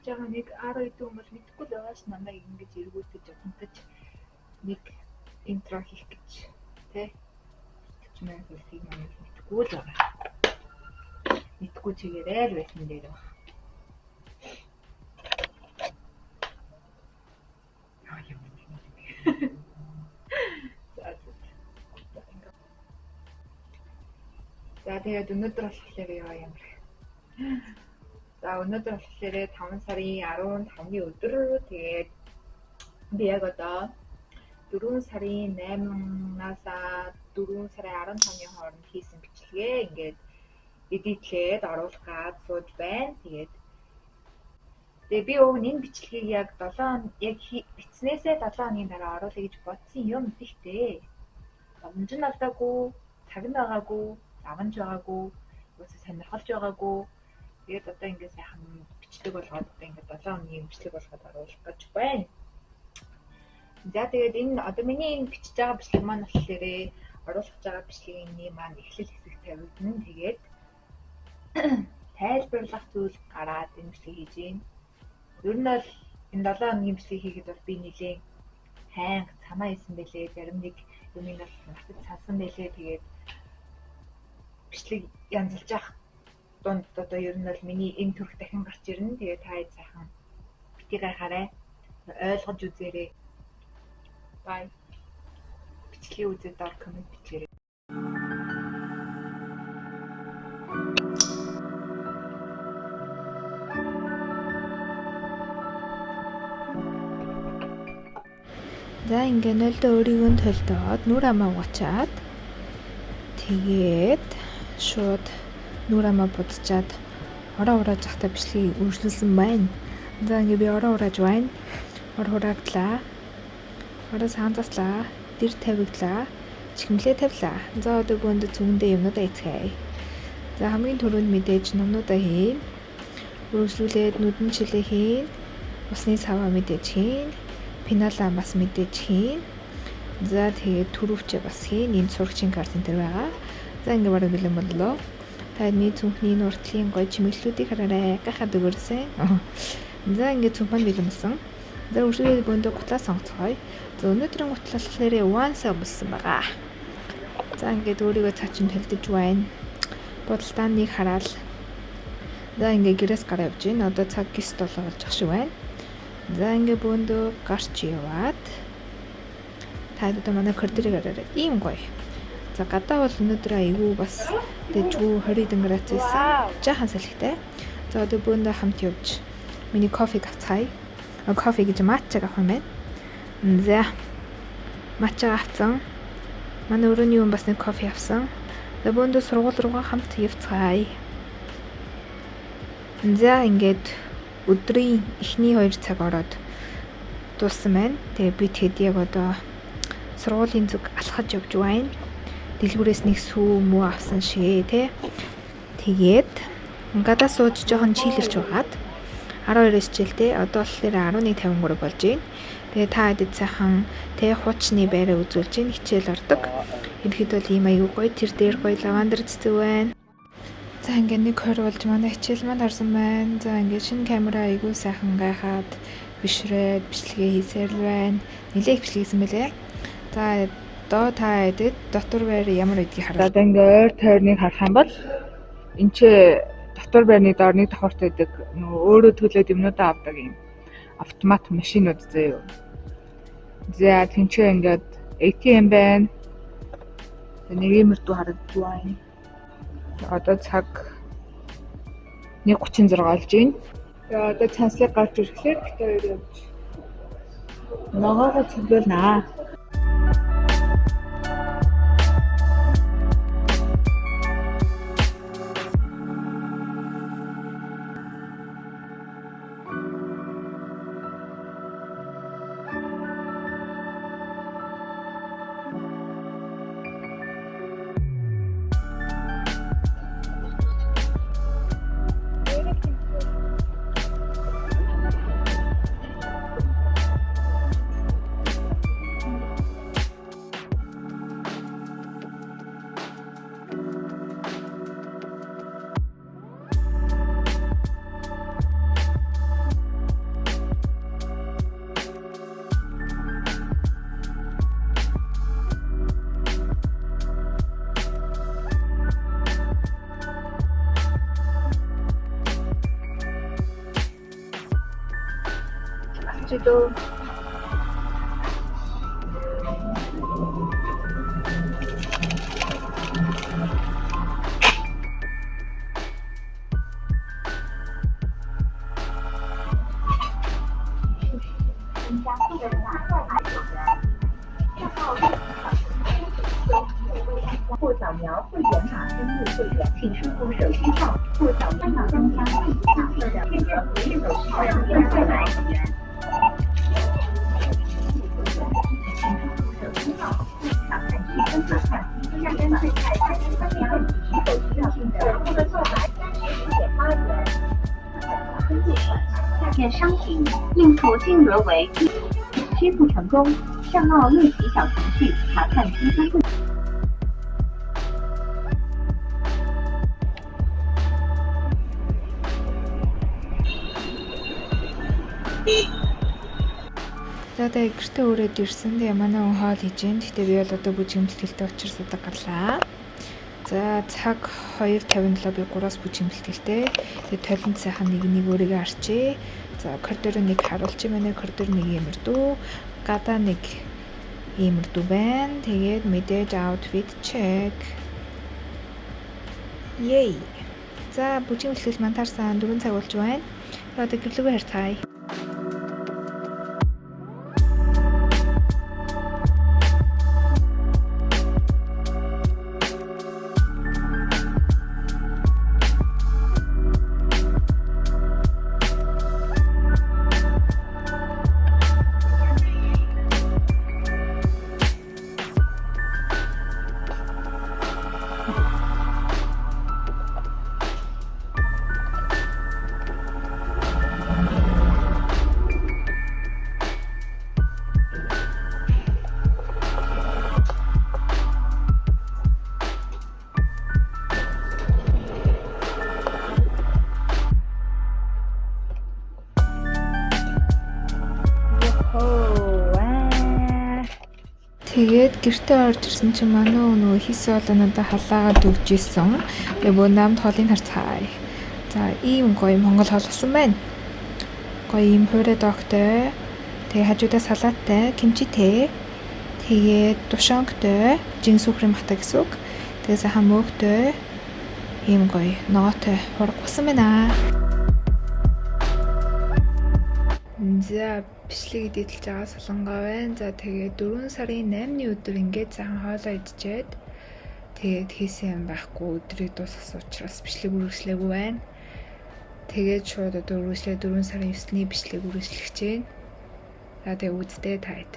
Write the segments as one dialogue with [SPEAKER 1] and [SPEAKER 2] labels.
[SPEAKER 1] байгаа нэг 10 хэдэн хүмүүс мэдхгүй л байгаас намайг ингэж эргүүлж удамтаж нэг интро хийх гэж тий. Тэгч мэн хэлхийг намайг мэдхгүй л байгаа. Мэдхгүй чигээрээ л байсан дээр баг. За тэгээд өнөөдөр болохоор яа ямар. За өнөөдөр болохоор 5 сарын 15-ны өдөр тэгээд би яг одоо 4 сарын 8-наас 4 сарын 15-ны хооронд хийсэн бичлэгээ ингээд эдитлээд оруулах гад сууж байна. Тэгээд би өг энэ бичлэгийг яг 7 яг бичснээсээ 7 хоногийн дараа оруулъя гэж бодсон юм ихтэй. Боломж нь алдаагүй, цаг нь байгаагүй, заванж байгаагүй, үгүй сонирхолж байгаагүй. Тэгээд одоо ингээд сайхан бичлэг болгоод одоо ингээд 7 хоногийн бичлэг болгоод оруулах гэж байна. За тэгээд энэ одоо миний энэ бичиж байгаа бичлэг маань болохоор оруулах байгаа бичлэгийн маань эхлэл хэсэг тавигдана. Тэгээд тайлбарлах зүйл гараад энэ бичлэг хийж байна. Ер нь бол энэ 7 хоногийн бичлэг хийгээд бол би нэлээд хайнг цамаа хийсэн байлээ. Зарим нэг юм нь бол мартаж сансан байлээ. Тэгээд бичлэг янзлж явах донд одоо ер нь бол миний энэ төрх дахин гарч ирнэ. Тэгээд та сайхан бити гайхаарай. Ойлгож үзээрэй. Бай. Бичлэгийг үзээд доор коммент бичээрэй.
[SPEAKER 2] За ингээ нөлдөө өөрийгөө төлдөөд нүр амаа угачаад тэгээд шууд нүр амаа будчаад ороо урааж захта бичлэгийг үргэлжлүүлсэн байна. За ингээ би ороо урааж байна. Ороо урааглаа. Ороо саанзаслаа. Дэр тавигдлаа. Чихмлээ тавилаа. За одоо гүнд зүгэндээ юмнуудаа эцгээе. За хамгийн түрүүнд мэдээж номнуудаа хийн. Үргэлжлүүлээд нүдэн чилээ хийн. Усны саваа мэдээж хийн. Пиналаа бас мэдээж хийн. За тэгээд түрүүвчээ бас хийн. Энд сурагчийн карт энэ төр байгаа. За ингээ бараг бэлэн боллоо. Та миний цүнхний нуртлын гоё чимэглэлүүдийг хараарай. Гахаад өгөрсөн. За ингээ цүнх маань бэлэн болсон. За үргэлжлүүлээд бөөндөө гутлаа сонгоцгоё. За өнөөдрийн гутлал болохоор once болсон байгаа. За ингээд өөрийгөө цаачин төлдөж байна. Бодолтааныг хараад. За ингээ гэрээс гараа явж байна. Одоо цаг 9 болж ах шиг байна. За ингээ бөөндөө гарч яваад та одоо манай коридорыг хараарай. Ийм гоё. За гадаа бол өнөөдөр айгүй бас дэжгүй 20 градус байсан. Жаахан салхитай. За одоо бөөндөө хамт явж миний кофег авцгаая. Кофе гэж матчаг авах юм байна. За матчаг авсан. Манай өрөөний хүн бас нэг кофе авсан. За бөөндөө сургууль руугаа хамт явцгаая. За ингээд өдрийн эхний 2 цаг ороод дууссан байна. Тэгээ би тэгэд яг одоо сургуулийн зүг алхаж явж байна. Дэлгүүрээс нэг сүү муу авсан шигээ тий. Тэгээд гадаа сууж жоохон чийлэрч байгаад 12-оос жилдээ одоо болохоор 11:53 болж байна. Тэгээ та хэд сайхан тий хуучны байраа үзүүлж байна. Хичээл ордог. Ерхэд бол ийм аягүй гоё тэр дээр гоё лавандер цэцэг байна. За ингээ нэг 20 болж манай хичээл маань харсан байна. За ингээ шинэ камера аягүй сайхан гайхаад бишрээд бичлэгээ хийсээр л байна. Нилээх бичлэг хийсэн байлээ. За одоо та хэдэд дотор байр ямар гэдгийг хараад.
[SPEAKER 1] Одоо ингээ ойр тойрныг харах юм бол энэ ч дотор байрны доор нэг давхартай байдаг нөгөө өөрөө төлөөд юмнуудаа авдаг юм автомат машинууд зөө. За тэнцээ ингээд ATM байна. Нэг иймэрдүү харагдж байна. Одоо цаг 1:36 болж байна. Тэгээ одоо цанслыг гарч ирэхлээр битээ хоёр явж ногоогоо цэглүүлнэ. илүү.
[SPEAKER 2] За тэгээ гэртээ өрөөд ирсэн. Тэгээ манай хүн хоол хийж гин. Гэхдээ би бол одоо бүжиг бэлтгэлтэй учраас одоо гарлаа. За цаг 2:57 би 3-аас бүжиг бэлтгэлтэй. Тэгээ толинд сайхан нэг өөрийгөө арчээ. За коридор нэг харуулчих манай коридор нэг иймэрдүү. Гадаа нэг иймэрдүү байна. Тэгээд мэдээж outfit check. Yay. За бүжиг бэлтгэл мантаарсан 4 цаг болж байна. Одоо гэрлүүгээ харцгаая. Тэгээд гэртээ орж ирсэн чинь манай нөгөө хийсэн бол надад халаагаад өгч исэн. Тэгээ бөө намд хоолыг харцгаая. За ийм гоё монгол хоол болсон байна. Гоё ийм хуурай догтой. Тэгээ хажуудаа салааттай, кимчитэй. Тэгээд тушонгтой, жин сүхрийн мата гэсэн үг. Тэгээ сайхан мөөгтэй. Ийм гоё ногоотой хураг болсон байна. За бичлэг эдэлж байгаа солонгоо байна. За тэгээд 4 сарын 8-ны өдөр ингээд сайхан хоолоо идчихэд тэгээд хийсэн юм байхгүй өдрийг дуусгасан учраас бичлэг үргэлжлээгүй байна. Тэгээд шууд одоо үргэлжлээ 4 сарын 9-ний бичлэг үргэлжлэх гэж байна. За тэгээд үзтээ таад.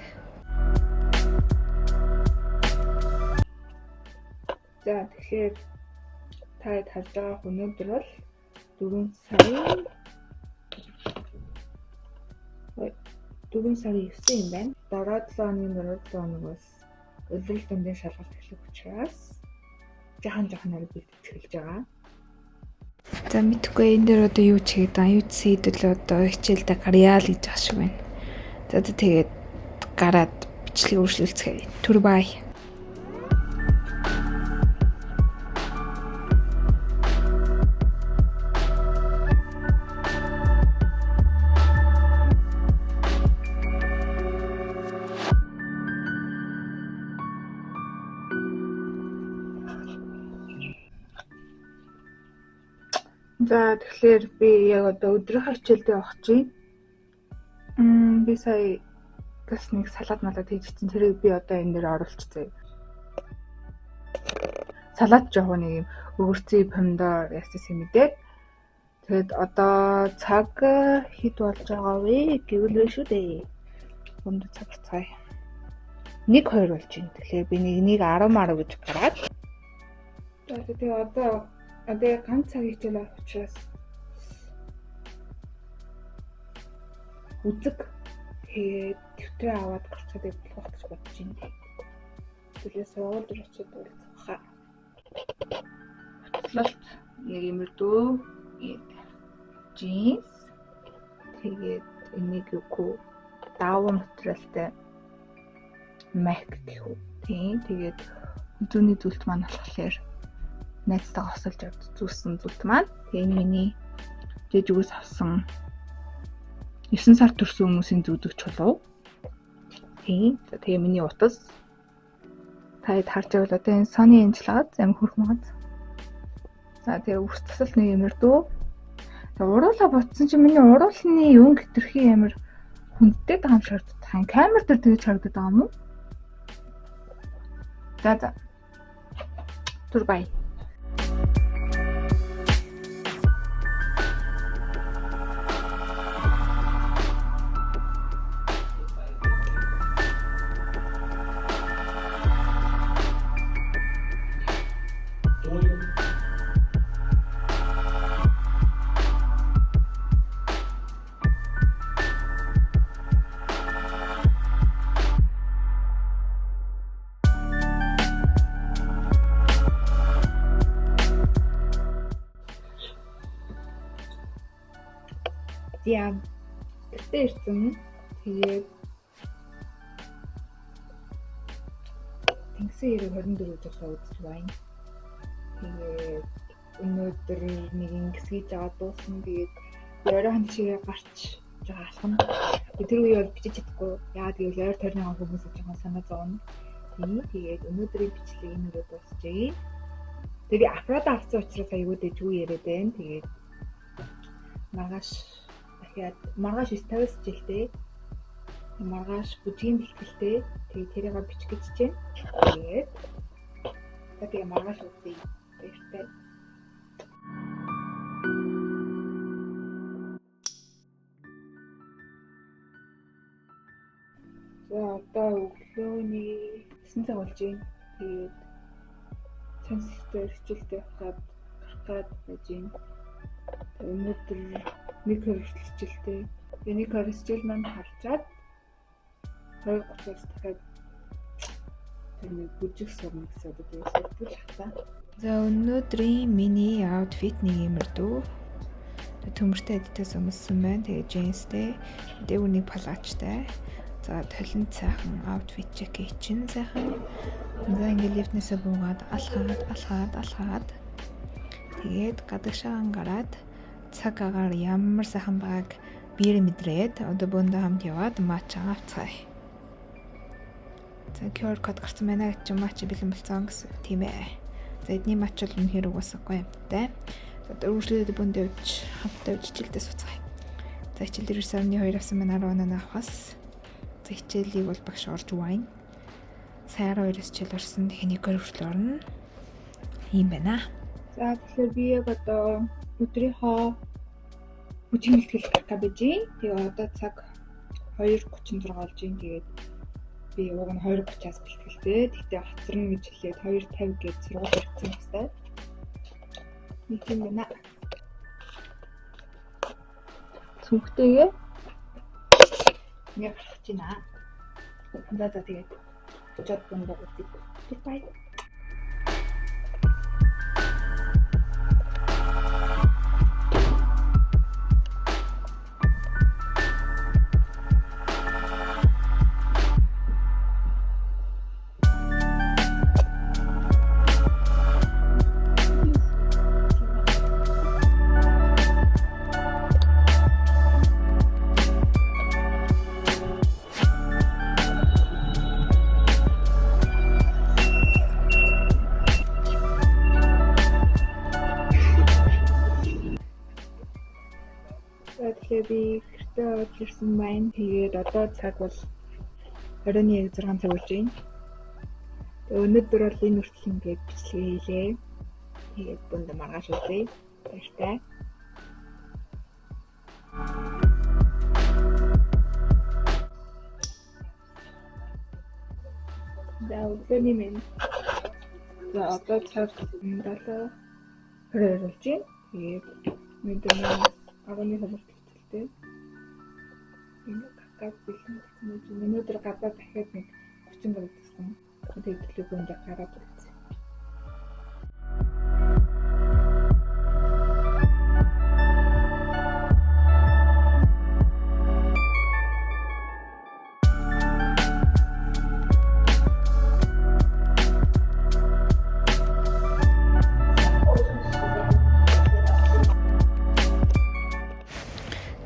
[SPEAKER 2] За тэгэхээр таад харж байгаа өнөөдөр бол 4 сарын 9 юм байна. Дараа 7 оны 7 хоногоос улирал дундын шалгалт эхлэх учраас жахан арай бэлтгэж эхэлж байгаа. За мэдгүй энэ дээр одоо юу ч хийгээд байгаа. Юу ч сэдвэл одоо хичээлдээ гарьяа л гэж байгаа шиг байна. За тэгээд гараад бичлэг үргэлжлүүлцгээе. Түр бай. За тэгэхээр би яг одоо өдрийнхөө хичээлдээ явах чинь. Би сая бас нэг салаад хийчихсэн. Тэрийг би одоо энэ дээр оруулчихсан. Салаад жоох нэг юм өгөрцөө помидор ястсан мэдээд. Тэгэд одоо цаг хэд болж байгаа вэ гэвэл шүү дээ. Өндөр цаг цай. 1-2 болж байна. Тэгэхээр би нэг 10 гэж гараад. За тэгээ одоо ганц цаг хичээл авах учраас үзэг тэгээд төвтрээ аваад гарчаад явах гэж бодож байна. Төлөөс сургууль руу очиод уулзах хаа. Батлалт яг юмрдөө джинс тэгээд энийг юу даавар материалтай мак гэх үү. Тэгээд зүүнний зүйлт маань болохоор найзтайгаа хосолж авч зүүсэн зүйлт маань. Тэгээ энэ миний жижигээс авсан
[SPEAKER 1] 9 сар төрсөн хүмүүсийн зүгдэх чулуу. Тийм. За тэгээ миний утас. Та харж байвал одоо энэ Sony энэчлээд амар хөрхмөд. За тэгээ үрс тасал нэг юмэрдүү. Тэгээ уруулаа ботсон чинь миний уруулны өн хэтэрхий амар хүндтэй даам шаарддаг. Камер дээр тэгж харагдаад байгаа юм уу? За. Түр бай. Яа. Гэтэ ирсэн. Тэгээд Тэнгисийн 24 жолоо үзэж байна. Тэгээд өнөөдөр нэг ингэсгийж аваад дуусна. Тэгээд оройн чигээ гарч байгаа алхам. Тэр үе бол бичиж чадахгүй. Яагаад гэвэл ойр тойрны хүмүүс жоохон санаа зовно. Тэгээд өнөөдрийн бичлэг энэгээр дуусчихъя. Тэгээд аппарат авсан учраас аягүй дэжгүй яриад байна. Тэгээд маргааш 9-5-аас жилдээ маргааш бүжгийн бэлтгэлтэй тэгээд тэрийг бичих гэж байна. Тэгээд маргааш үзье. Баяртай. За одоо өглөөний 9 цаг болж байна. Тэгээд цэнцтэй хичээлдээ гарах гад байж байна. Өнөөдөр нэг хөрөлтөлтэй. Нэг хөрөлтөл маань харчаад 20:30-аас дахиад тэр бүжиг сурна гэсэн үг хэлсэн хатаа.
[SPEAKER 2] За өнөөдрийн миний аутфит нэг юмэрдүү. Төмөртэй эдитээс өмссөн байна. Тэгээ джинстэй, дэвүний палачтай. За толинт сайхан аутфит жакет чинь сайхан. За ингээд лифтнээсээ буугаад алхаад. Тэгээд гадагшаан гараад цаг агаар ямар сайхан байгааг бие мэдрээд одоо бөөндөө хамт яваад матч авцгаая. За QR код гарсан байна гэж матч бэлэн болсон гэсэн тийм ээ. За эдний матч бол үнэхээр угаасаагүй юмтай. Одоо үргэлжлээд бөөндөө явж хамтдаа хичээлдээ суцгаая. За хичээл дээр сарны 2 авсан байна 10 оноо авахаас. За хичээлийг бол багш орж байна. Сая 12-оос хичээл орсон техникээр хүртэл орно. Ийм байна.
[SPEAKER 1] За тэгэхээр би яг одоо өдрийнхөө бүжгийн бэлтгэл гарах гэж байна. Тэгээ одоо цаг 2:36 болж байна. Тэгээд би уг нь 2:30-аас бэлтгэлтэй. Тэгтээ хоцорно гэж хэлээд 2:50 гэж сургууль хэрэгцсэн хэвээр. Нэг юм байна. Сүнхтэйгээ яг гарах гэж байна. За тэгээд очоод бөндөө үзье. Бай. Тэгэхээр би гэртээ орж ирсэн байна. Тэгээд одоо цаг бол 21:06 цаг болж байна. Өнөөдөр бол энэ хүртэл ингээд бичлэг хийлээ. Тэгээд бүнд маргааш үзье. Баяртай. За өглөөний минь. За одоо цаг 7:20 болж байна. Тэгээд мэдээ 10-ны хэмжээтэй. Энэ гадаад бэлэн болсон. Өнөөдөр гадаад дахиад нэг 30 градус гэсэн. Тэгээд төлөвлөгөөнд гараад ирсэн.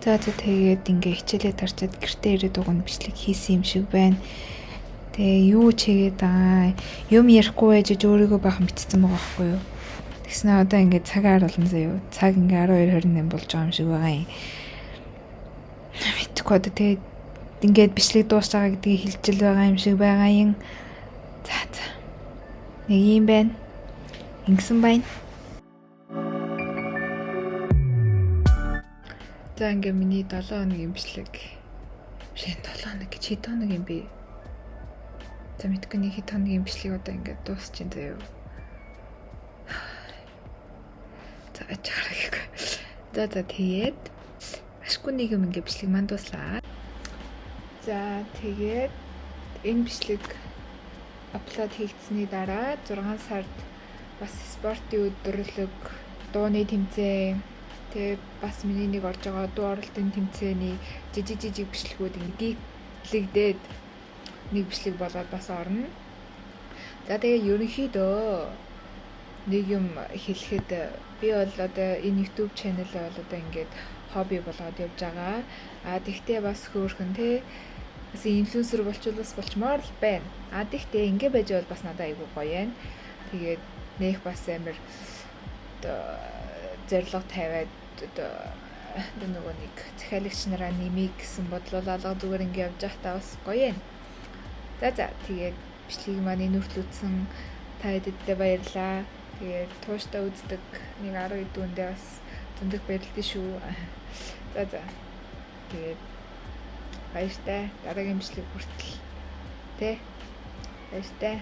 [SPEAKER 2] За тэгээд ингээ хичээлээ тарчаад гэртээ ирээд уг нь бичлэг хийсэн юм шиг байна. Тэгээ юу ч хийгээд байгаа юм ярихгүй байж өөрийгөө бахан битсэн байгаа байхгүй юу. Тэгснэ одоо ингээ цагаар болно заяа. Цаг ингээ 12:28 болж байгаа юм шиг байгаа юм. Мэдгүй одоо тэгээд ингээд бичлэг дуусчаа гэдгийг хэлжил байгаа юм шиг байгаа юм. За. Нэг юм байна. Ингэсэн байна. За ингээ миний 7 хоногийн бичлэг. Биш 7 хоног гэж хэд хоног юм бэ? За мэдгүй нэг хэд хоногийн бичлэг одоо ингээ дуусчихин заяа. За чараагүй. За тэгээд ашгүй нэг юм ингээ бичлэг манд дуслаа. За тэгээд энэ бичлэг апплод хийгдсэний дараа 6 сард бас спортын өдрөлөг дууны тэмцээн тэгээ бас миний нэг орж байгаа дуу оролтын тэмцээний жижиг бичлэгүүд ингээд нэг бичлэг болоод бас орно. За тэгээ ерөнхийдөө нэг юм хэлэхэд би бол одоо энэ YouTube channel бол одоо ингээд хобби болгоод явж байгаа. Тэгтээ бас хөөрхөн те бас инфлюенсер болчулаас болчмоор л байна. Тэгтээ ингэ байж бол бас надад айгүй гоё юм. Тэгээд нэх бас амар одоо зориг тавиад одоо нөгөө нэг захиалагч нараа нэмийг гэсэн бодлол алга зүгээр ингэ явж байхдаа бас гоё юм. За тэгээд бичлэгийг маань нүртлүүлсэн та хэдийдээ баярлаа. Тэгээд тууштай үздэг нэг 10 дүүндээ бас зөндөг баярлалаа шүү. За тэгээд баяртай дараагийн бичлэг хүртэл тэ баяртай